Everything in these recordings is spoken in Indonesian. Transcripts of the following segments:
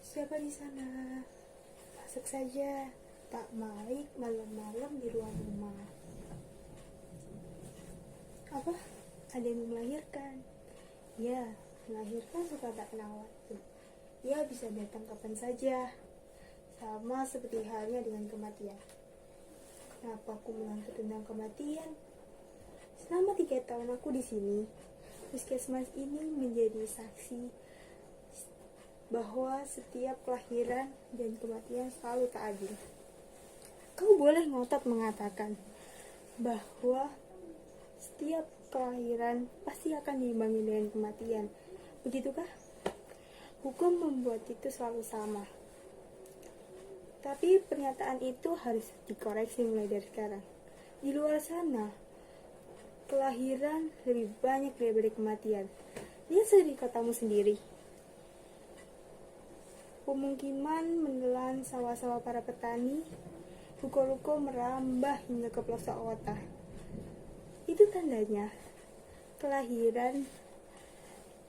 Siapa di sana? Masuk saja. Tak baik malam-malam di ruang rumah. Apa? Ada yang melahirkan? Ya, melahirkan suka tak kenal waktu. Ya bisa datang kapan saja. Sama seperti halnya dengan kematian. Kenapa aku mengangkat tentang kematian? Selama 3 tahun aku di sini, puskesmas ini menjadi saksi bahwa setiap kelahiran dan kematian selalu tak adil. Kau boleh ngotot mengatakan bahwa setiap kelahiran pasti akan diimbangi dengan kematian. Begitukah? Hukum membuat itu selalu sama. Tapi pernyataan itu harus dikoreksi mulai dari sekarang. Di luar sana, kelahiran lebih banyak daripada kematian. Lihat sendiri kotamu sendiri. Pemukiman menelan sawah-sawah para petani, ruko-ruko merambah hingga ke pelosok kota. Itu tandanya kelahiran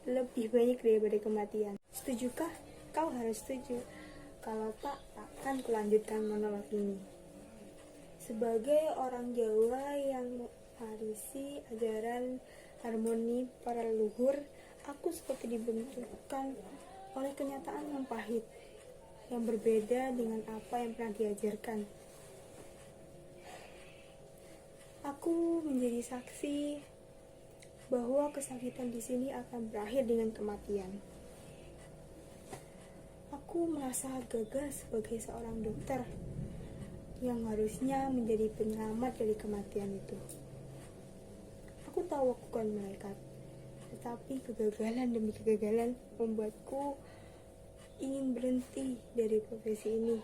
lebih banyak daripada kematian. Setujukah? Kau harus setuju. Kalau tak, takkan kulanjutkan monolog ini. Sebagai orang Jawa yang mewarisi ajaran harmoni para leluhur, aku seperti dibentukkan oleh kenyataan yang pahit, yang berbeda dengan apa yang pernah diajarkan. Aku menjadi saksi bahwa kesakitan di sini akan berakhir dengan kematian. Aku merasa gagal sebagai seorang dokter yang harusnya menjadi penyelamat dari kematian itu. Aku tahu aku bukan malaikat, tetapi kegagalan demi kegagalan membuatku ingin berhenti dari profesi ini,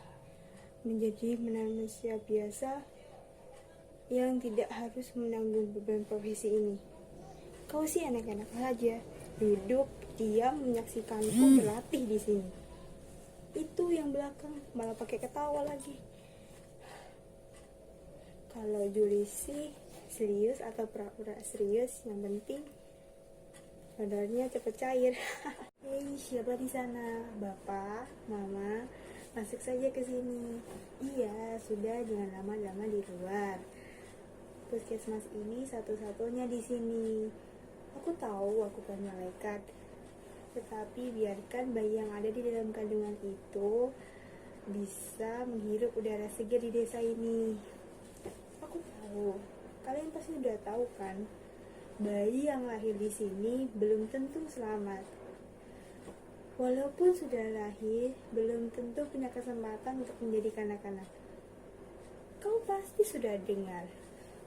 menjadi manusia biasa yang tidak harus menanggung beban profesi ini. Kau sih enak-enak saja, duduk, diam, menyaksikanku berlatih di sini. Itu yang belakang malah pakai ketawa lagi. Kalau Juli sih serius atau pura-pura serius, yang penting sadarnya cepet cair. Hei, siapa di sana? Bapak, Mama, masuk saja ke sini. Iya, sudah, jangan lama-lama di luar. Puskesmas ini satu-satunya di sini. Aku tahu aku bukan malaikat, tetapi biarkan bayi yang ada di dalam kandungan itu bisa menghirup udara segar di desa ini. Aku tahu, kalian pasti sudah tahu kan, bayi yang lahir di sini belum tentu selamat. Walaupun sudah lahir, belum tentu punya kesempatan untuk menjadi kanak-kanak. Kau pasti sudah dengar,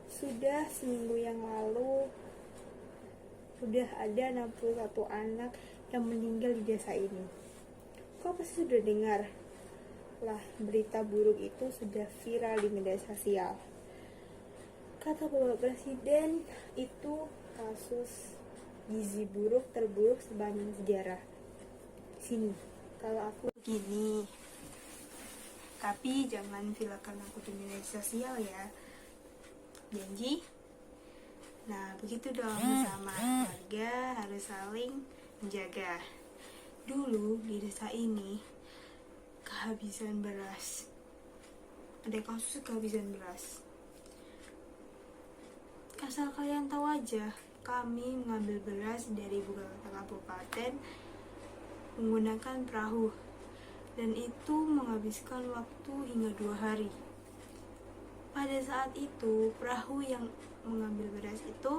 sudah seminggu yang lalu, sudah ada 61 anak yang meninggal di desa ini. Kau pasti sudah dengar lah, berita buruk itu sudah viral di media sosial. Kata Bapak Presiden, itu kasus gizi buruk terburuk sepanjang sejarah. Sini, kalau aku begini, tapi jangan viralkan aku di media sosial ya. Janji? Nah, begitu dong, sama keluarga harus saling menjaga. Dulu di desa ini kehabisan beras. Ada kasus kehabisan beras. Asal kalian tahu aja, kami mengambil beras dari ibu kota kabupaten menggunakan perahu, dan itu menghabiskan waktu hingga 2 hari. Pada saat itu, perahu yang mengambil beras itu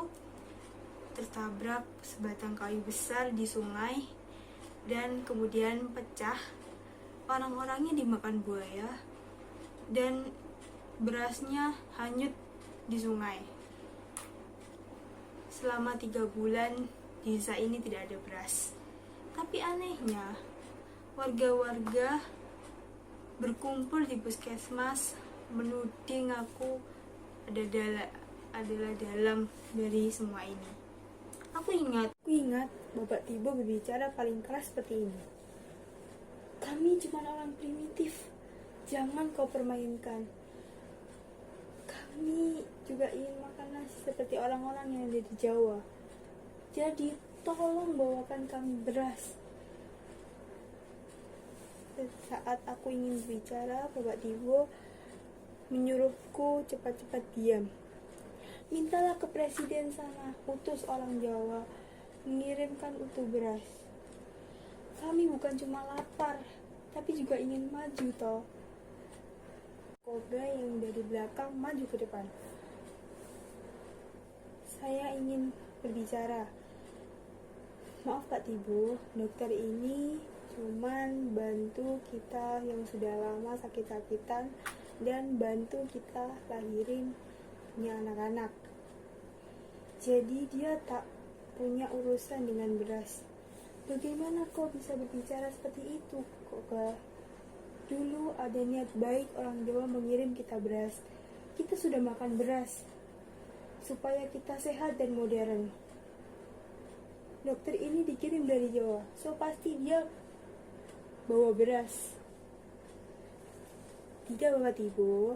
tertabrak sebatang kayu besar di sungai dan kemudian pecah. Orang-orangnya dimakan buaya dan berasnya hanyut di sungai. Selama 3 bulan di desa ini tidak ada beras. Tapi anehnya, warga-warga berkumpul di puskesmas menuding aku adalah dalang dari semua ini. Aku ingat Bapak Tibo berbicara paling keras seperti ini. Kami cuma orang primitif, jangan kau permainkan. Kami juga ingin makan nasi seperti orang-orang yang ada di Jawa. Jadi tolong bawakan kami beras. Saat aku ingin berbicara, Bapak Tibo menyuruhku cepat-cepat diam. Mintalah ke presiden sana, utus orang Jawa mengirimkan utuh beras. Kami bukan cuma lapar, tapi juga ingin maju toh. Koga yang dari belakang maju ke depan. Saya ingin berbicara. Maaf Pak Tibo, dokter ini cuman bantu kita yang sudah lama sakit-sakitan dan bantu kita lahirin punya anak-anak. Jadi dia tak punya urusan dengan beras. Bagaimana kau bisa berbicara seperti itu, Koga? Dulu ada niat baik orang Jawa mengirim kita beras. Kita sudah makan beras supaya kita sehat dan modern. Dokter ini dikirim dari Jawa, so pasti dia bawa beras. Tidak Bapak Tibo,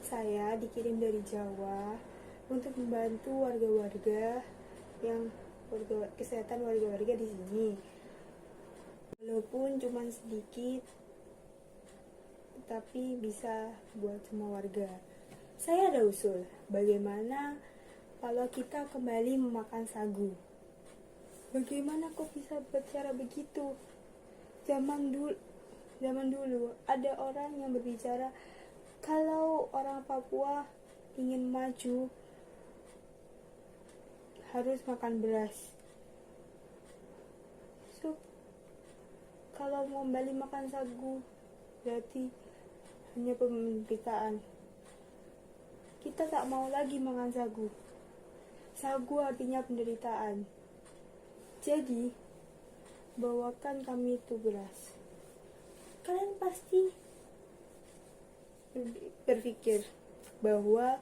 saya dikirim dari Jawa untuk membantu warga-warga yang kesehatan warga-warga di sini. Walaupun cuma sedikit, tapi bisa buat semua warga. Saya ada usul, bagaimana kalau kita kembali memakan sagu? Bagaimana kok bisa berbicara begitu? Zaman dulu ada orang yang berbicara kalau orang Papua ingin maju harus makan beras. So, kalau mau kembali makan sagu berarti hanya penderitaan. Kita tak mau lagi makan sagu. Sagu artinya penderitaan. Jadi, bawakan kami itu beras. Kalian pasti berpikir bahwa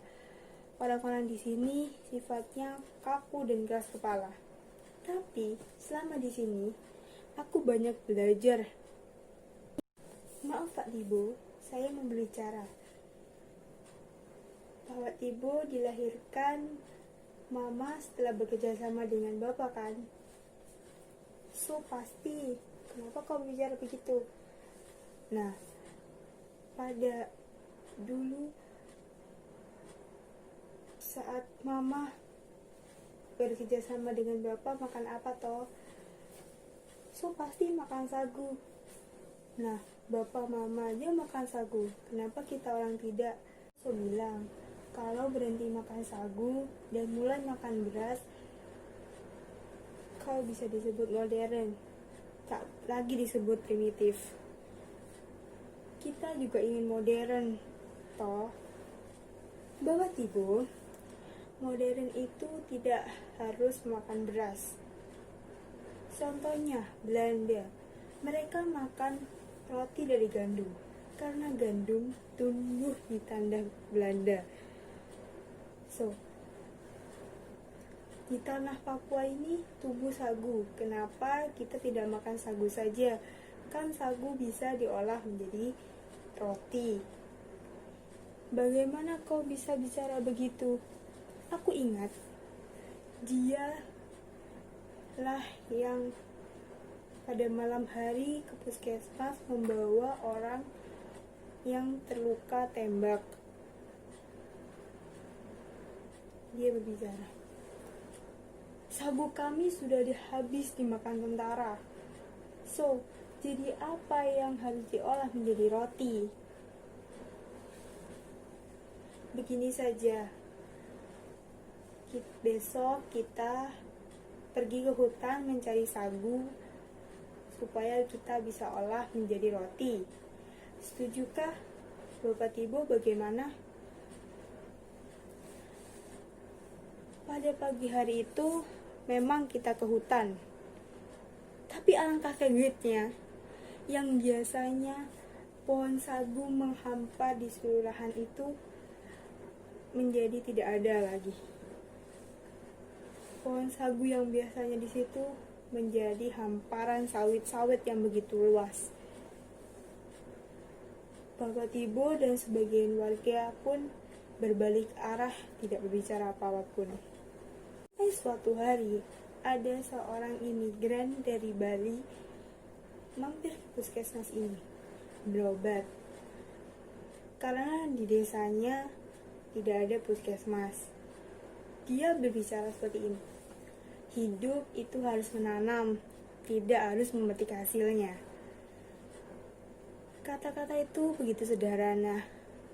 orang-orang di sini sifatnya kaku dan keras kepala. Tapi, selama di sini, aku banyak belajar. Maaf Pak Tibo, saya mau berbicara. Pak Tibo dilahirkan Mama setelah bekerja sama dengan Bapak kan? So pasti, kenapa kau bicara begitu? Nah, pada dulu saat Mama bekerja sama dengan Bapak makan apa toh? So pasti makan sagu. Nah, Bapak Mama aja makan sagu, kenapa kita orang tidak? So bilang, kalau berhenti makan sagu dan mulai makan beras, kau bisa disebut modern, tak lagi disebut primitif. Kita juga ingin modern, toh. Bapak Tibo, modern itu tidak harus makan beras. Contohnya, Belanda. Mereka makan roti dari gandum, karena gandum tumbuh di tanah Belanda. So, di tanah Papua ini tumbuh sagu. Kenapa kita tidak makan sagu saja? Kan sagu bisa diolah menjadi roti. Bagaimana kau bisa bicara begitu? Aku ingat, dia lah yang pada malam hari ke puskesmas membawa orang yang terluka tembak. Dia berbicara, sagu kami sudah habis dimakan tentara. So, jadi apa yang harus diolah menjadi roti? Begini saja. Besok kita pergi ke hutan mencari sagu supaya kita bisa olah menjadi roti. Setujukah Bapak Tibo bagaimana? Pada pagi hari itu memang kita ke hutan. Tapi alangkah kagetnya, yang biasanya pohon sagu menghampar di seluruh lahan itu menjadi tidak ada lagi. Pohon sagu yang biasanya di situ menjadi hamparan sawit-sawit yang begitu luas. Bapak Tibo dan sebagian warga pun berbalik arah, tidak berbicara apa-apapun. Suatu hari, ada seorang imigran dari Bali mampir ke puskesmas ini. berobat. Karena di desanya tidak ada puskesmas. Dia berbicara seperti ini. Hidup itu harus menanam, tidak harus memetik hasilnya. Kata-kata itu begitu sederhana,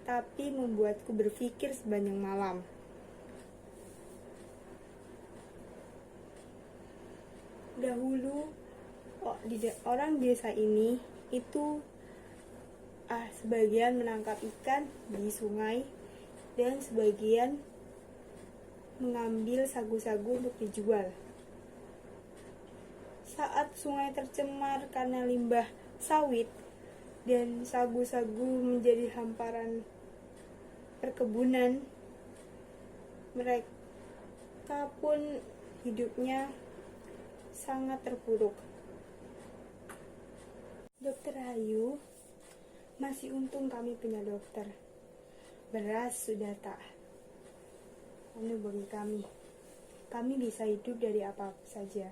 tapi membuatku berpikir sepanjang malam. Dahulu, orang desa ini itu sebagian menangkap ikan di sungai dan sebagian mengambil sagu-sagu untuk dijual. Saat sungai tercemar karena limbah sawit dan sagu-sagu menjadi hamparan perkebunan, mereka pun hidupnya sangat terpuruk. Dokter Ayu, masih untung kami punya dokter. Beras sudah tak bagi kami. Kami bisa hidup dari apa saja.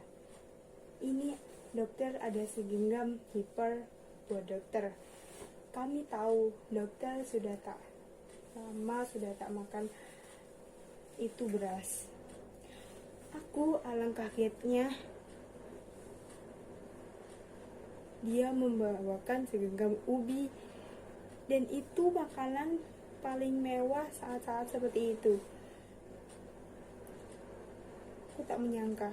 Ini dokter ada segenggam hiper buat dokter. Kami tahu dokter sudah tak makan itu beras. Aku alangkah kagetnya. Dia membawakan segenggam ubi, dan itu makanan paling mewah saat-saat seperti itu. Aku tak menyangka.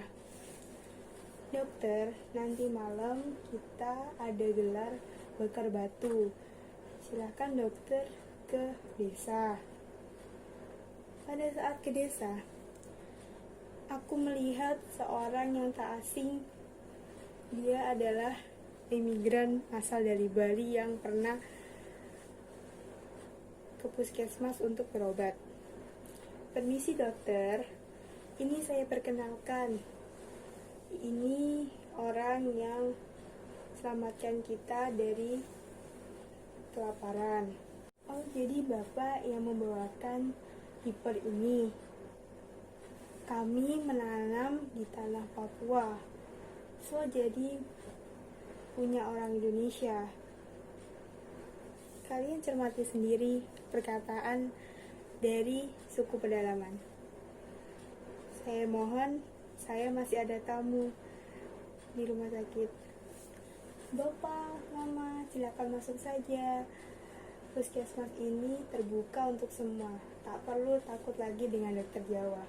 Dokter, nanti malam kita ada gelar bakar batu. Silakan dokter ke desa. Pada saat ke desa, aku melihat seorang yang tak asing. Dia adalah imigran asal dari Bali yang pernah ke puskesmas untuk berobat. Permisi dokter, ini saya perkenalkan. Ini orang yang selamatkan kita dari kelaparan. Oh, jadi Bapak yang membawakan hiper ini. Kami menanam di tanah Papua. So, jadi punya orang Indonesia. Kalian cermati sendiri perkataan dari suku pedalaman. Saya mohon, saya masih ada tamu di rumah sakit. Bapak, Mama, silakan masuk saja. Puskesmas ini terbuka untuk semua. Tak perlu takut lagi dengan dokter Jawa.